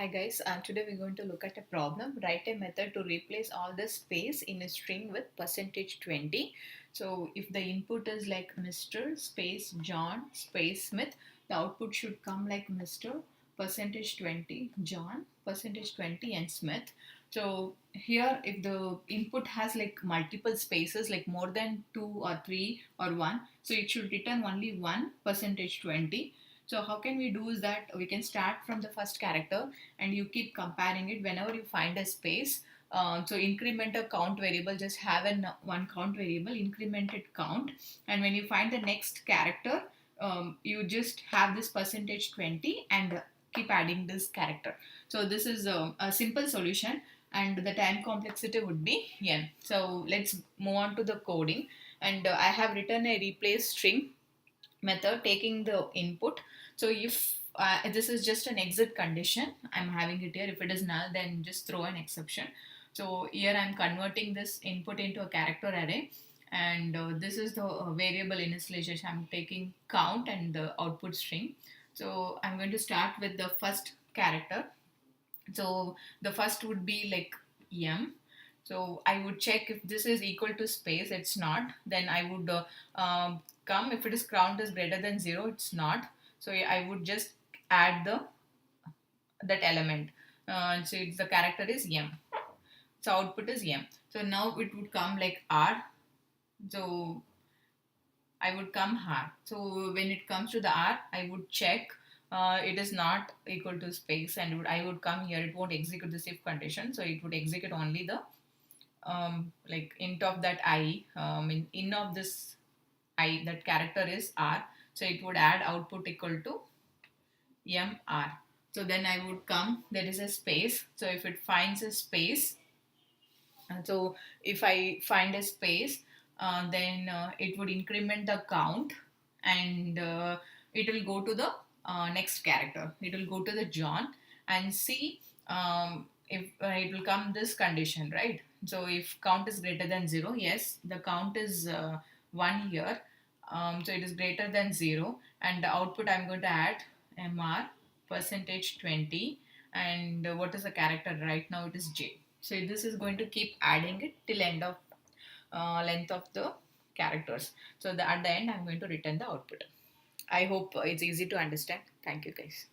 Hi guys, today we're going to look at a problem. Write a method to replace all the space in a string with percentage 20. So if the input is like Mr. space John space Smith, the output should come like Mr. percentage 20 John percentage 20 and Smith. So here if the input has like multiple spaces like more than 2 or 3 or 1, so it should return only 1 percentage 20. So how can we do is that we can start from the first character and you keep comparing it whenever you find a space. So increment a count variable, just have an one count variable, increment it count, and when you find the next character, you just have this percentage 20 and keep adding this character. So this is a simple solution and the time complexity would be n. So let's move on to the coding, and I have written a replace string method taking the input. So if this is just an exit condition, I'm having it here. If it is null, then just throw an exception. So here I'm converting this input into a character array, and this is the variable initialization. I'm taking count and the output string. So I'm going to start with the first character. So the first would be like m. So I would check if this is equal to space. It's not. Then I would come. If it is count is greater than 0, it's not. So I would just add that element. So it's the character is m. So output is m. So now it would come like r. So I would come r. So when it comes to the r, I would check it is not equal to space, and I would come here. It won't execute this if condition. So it would execute only the like int of that I. In of this I, that character is r. So it would add output equal to mr. So then I would come, there is a space. So if it finds a space, so if I find a space, then it would increment the count, and it will go to the next character. It will go to the John and see if it will come this condition, right? So if count is greater than 0, yes, the count is 1 here. So it is greater than 0, and the output I'm going to add mr percentage 20, and what is the character right now? It is j. So this is going to keep adding it till end of length of the characters. So at the end I'm going to return the output. I hope it's easy to understand. Thank you guys.